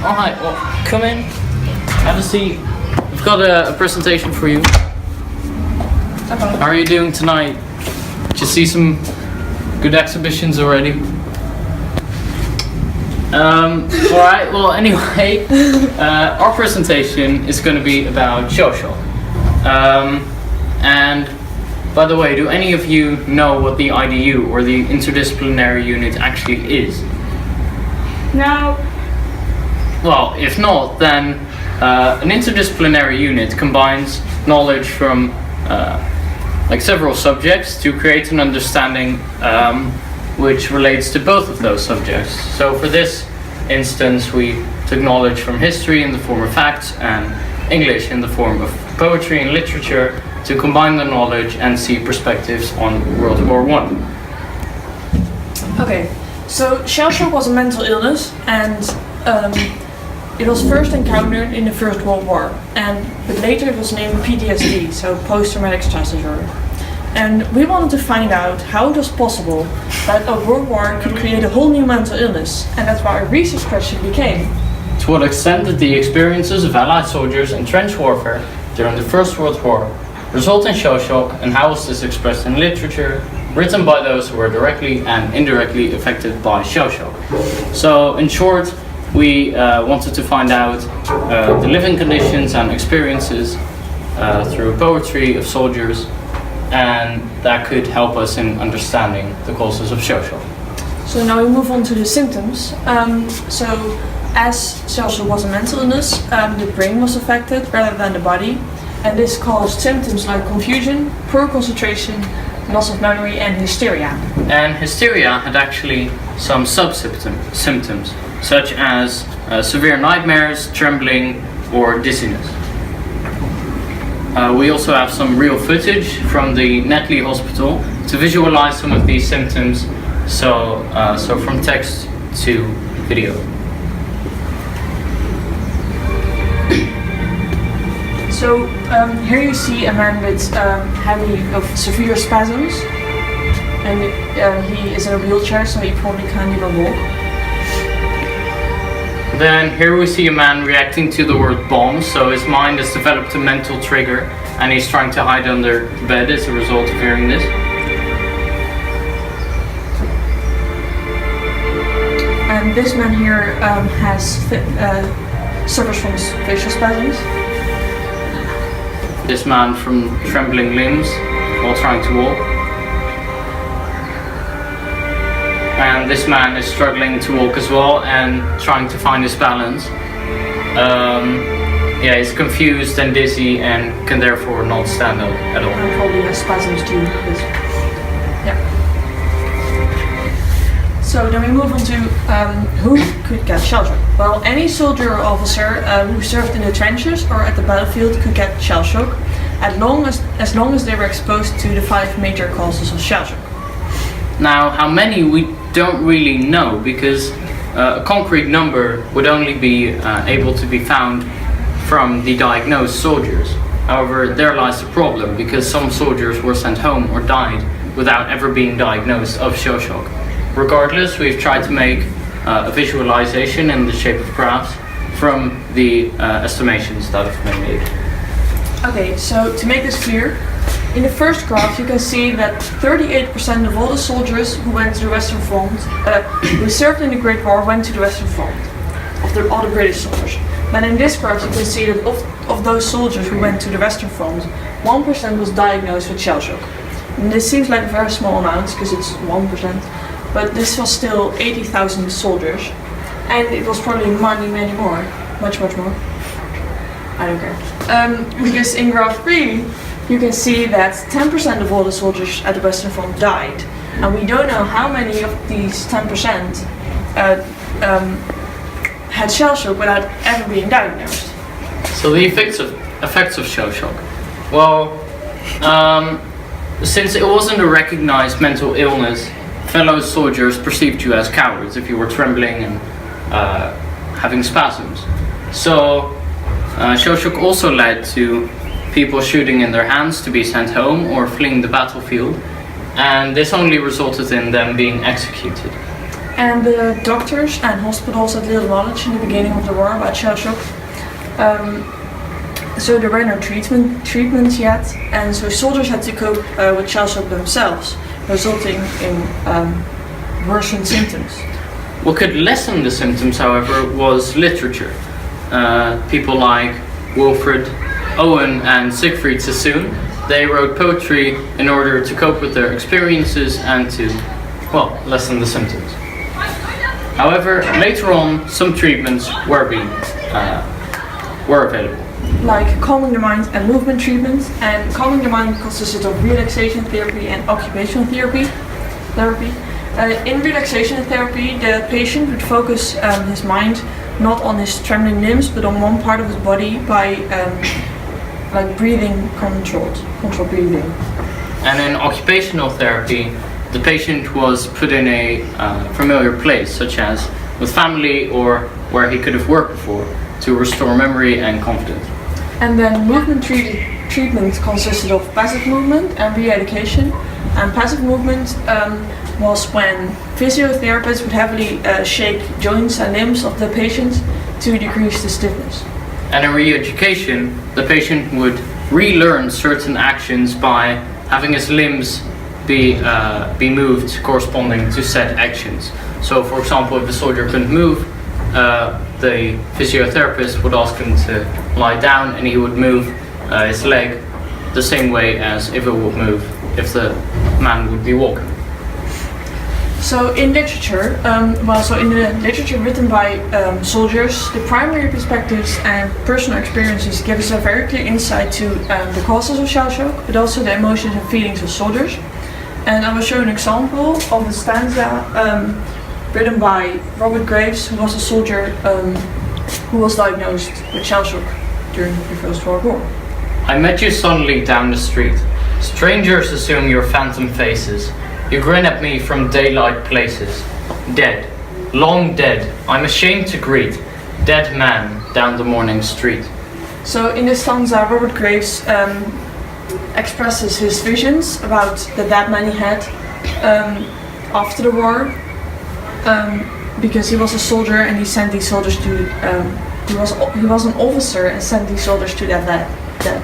Alright, well, come in, have a seat. We've got a presentation for you. Okay. How are you doing tonight? Did you see some good exhibitions already? Alright, well, anyway, our presentation is going to be about shellshock. And by the way, do any of you know what the IDU, or the interdisciplinary unit, actually is? No. Well, if not, then an interdisciplinary unit combines knowledge from like several subjects to create an understanding which relates to both of those subjects. So for this instance, we took knowledge from history in the form of facts and English in the form of poetry and literature to combine the knowledge and see perspectives on World War I. Okay, so shellshock was a mental illness, and it was first encountered in the First World War, but later it was named PTSD, so post-traumatic stress disorder. And we wanted to find out how it was possible that a world war could create a whole new mental illness, and that's why our research question became: to what extent did the experiences of Allied soldiers in trench warfare during the First World War result in shellshock, and how was this expressed in literature written by those who were directly and indirectly affected by shellshock? So, in short, we wanted to find out the living conditions and experiences through poetry of soldiers, and that could help us in understanding the causes of shellshock. So now we move on to the symptoms. So as shellshock was a mental illness, the brain was affected rather than the body, and this caused symptoms like confusion, poor concentration, loss of memory, and hysteria. And hysteria had actually some symptoms, such as severe nightmares, trembling, or dizziness. We also have some real footage from the Netley Hospital to visualize some of these symptoms, so from text to video. So here you see a man with severe spasms, and he is in a wheelchair, so he probably can't even walk. Then here we see a man reacting to the word bomb, so his mind has developed a mental trigger and he's trying to hide under bed as a result of hearing this. And this man here suffers from facial spasms. This man from trembling limbs while trying to walk. And this man is struggling to walk as well and trying to find his balance. He's confused and dizzy and can therefore not stand up at all. And probably has spasms too. Yeah. So then we move on to who could get shellshock. Well, any soldier or officer who served in the trenches or at the battlefield could get shellshock, as long as they were exposed to the 5 major causes of shellshock. Now, how many we don't really know, because a concrete number would only be able to be found from the diagnosed soldiers. However, there lies the problem, because some soldiers were sent home or died without ever being diagnosed of shellshock. Regardless, we've tried to make a visualization in the shape of graphs from the estimations that have been made. Okay, so to make this clear, in the first graph you can see that 38% of all the soldiers who went to the Western Front, who served in the Great War, went to the Western Front, of all the British soldiers. But in this graph you can see that of those soldiers who went to the Western Front, 1% was diagnosed with shellshock. And this seems like a very small amount, because it's 1%, but this was still 80,000 soldiers, and it was probably many more, much more. I don't care. Because in graph 3, you can see that 10% of all the soldiers at the Western Front died, and we don't know how many of these 10% had shellshock without ever being diagnosed. So the effects of shellshock. Well, since it wasn't a recognized mental illness, fellow soldiers perceived you as cowards if you were trembling and having spasms. So shellshock also led to people shooting in their hands to be sent home or fleeing the battlefield, and this only resulted in them being executed. And the doctors and hospitals had little knowledge in the beginning of the war about shell shock. So there were no treatments yet, and so soldiers had to cope with shell shock themselves, resulting in worsened symptoms. What could lessen the symptoms, however, was literature. People like Wilfred Owen and Siegfried Sassoon, they wrote poetry in order to cope with their experiences and to, well, lessen the symptoms. However, later on, some treatments were available. Like calming the mind and movement treatments, and calming the mind consisted of relaxation therapy and occupational therapy. In relaxation therapy, the patient would focus his mind not on his trembling limbs, but on one part of his body by like breathing, controlled breathing. And in occupational therapy, the patient was put in a familiar place, such as with family or where he could have worked before, to restore memory and confidence. And then movement treatment consisted of passive movement and re-education. And passive movement was when physiotherapists would heavily shake joints and limbs of the patient to decrease the stiffness. And in re-education, the patient would relearn certain actions by having his limbs be moved corresponding to said actions. So, for example, if the soldier couldn't move, the physiotherapist would ask him to lie down, and he would move his leg the same way as if it would move if the man would be walking. So in literature, in the literature written by soldiers, the primary perspectives and personal experiences give us a very clear insight to the causes of shell shock, but also the emotions and feelings of soldiers. And I will show an example of a stanza written by Robert Graves, who was a soldier who was diagnosed with shell shock during the First World War. I met you suddenly down the street. Strangers assume your phantom faces. You grin at me from daylight places. Dead, long dead, I'm ashamed to greet. Dead man down the morning street. So in this stanza, Robert Graves expresses his visions about the dead man he had after the war, because he was a soldier and he sent these soldiers to. He was an officer and sent these soldiers to that dead.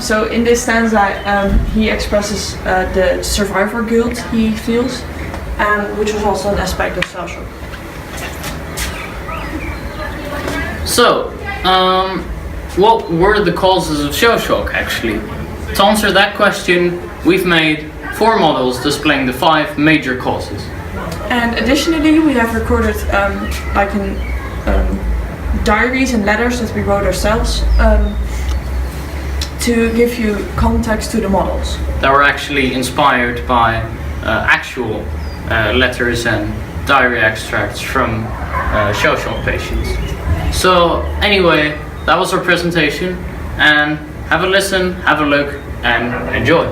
So in this stanza, he expresses the survivor guilt he feels, which was also an aspect of shell shock. So, what were the causes of shell shock actually? To answer that question, we've made 4 models displaying the 5 major causes. And additionally, we have recorded diaries and letters that we wrote ourselves to give you context to the models. That were actually inspired by actual letters and diary extracts from shell shock patients. So anyway, that was our presentation, and have a listen, have a look, and enjoy.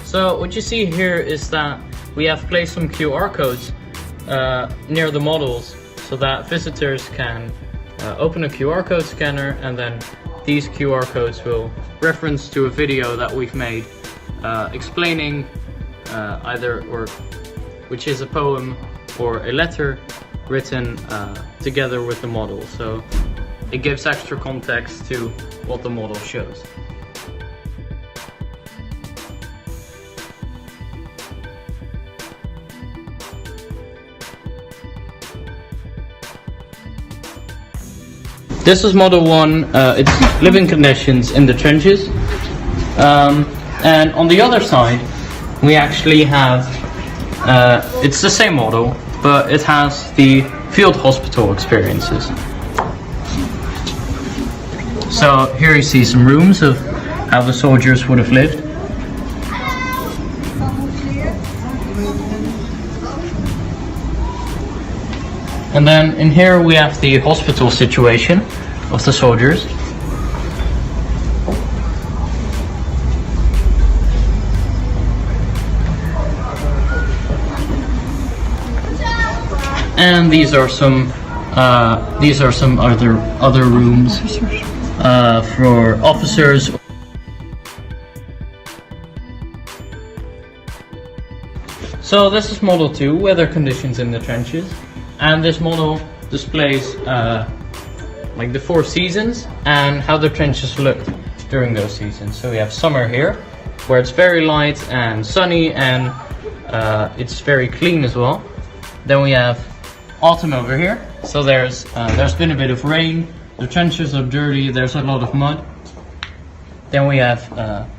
So what you see here is that we have placed some QR codes near the models so that visitors can open a QR code scanner, and then these QR codes will reference to a video that we've made explaining which is a poem or a letter written together with the model. So it gives extra context to what the model shows. This is model 1, it's living conditions in the trenches. And on the other side, we actually have, it's the same model, but it has the field hospital experiences. So here you see some rooms of how the soldiers would have lived. And then in here we have the hospital situation of the soldiers. And these are some other rooms for officers. So this is model 2, weather conditions in the trenches, and this model displays like the 4 seasons and how the trenches looked during those seasons. So we have summer here, where it's very light and sunny, and it's very clean as well. Then we have autumn over here. So there's been a bit of rain, the trenches are dirty, there's a lot of mud. Then we have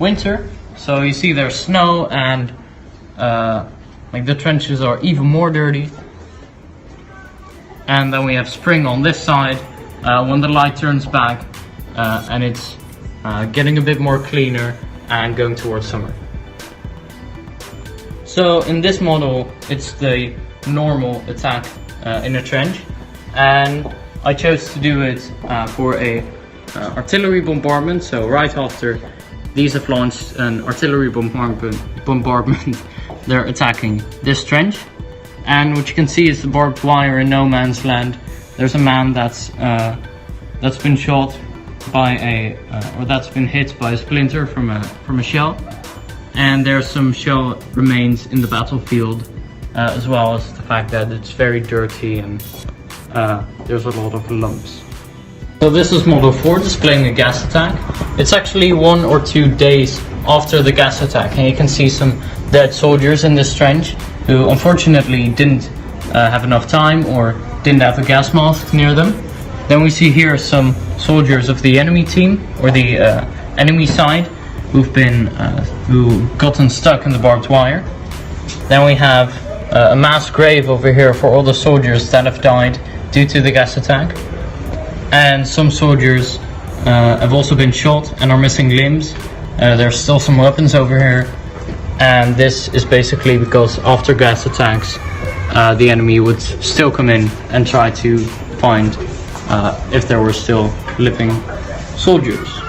winter. So you see there's snow, and like the trenches are even more dirty. And then we have spring on this side, when the light turns back and it's getting a bit more cleaner and going towards summer. So in this model, it's the normal attack in a trench, and I chose to do it for a artillery bombardment. So right after these have launched an artillery bombardment, they're attacking this trench. And what you can see is the barbed wire in no man's land. There's a man that's been shot by or that's been hit by a splinter from a shell, and there's some shell remains in the battlefield, as well as the fact that it's very dirty and there's a lot of lumps. So this is model 4, displaying a gas attack. It's actually 1 or 2 days after the gas attack, and you can see some dead soldiers in this trench who unfortunately didn't have enough time or didn't have a gas mask near them. Then we see here some soldiers of the enemy team, or the enemy side, who gotten stuck in the barbed wire. Then we have a mass grave over here for all the soldiers that have died due to the gas attack. And some soldiers have also been shot and are missing limbs. There's still some weapons over here. And this is basically because after gas attacks, the enemy would still come in and try to find if there were still living soldiers.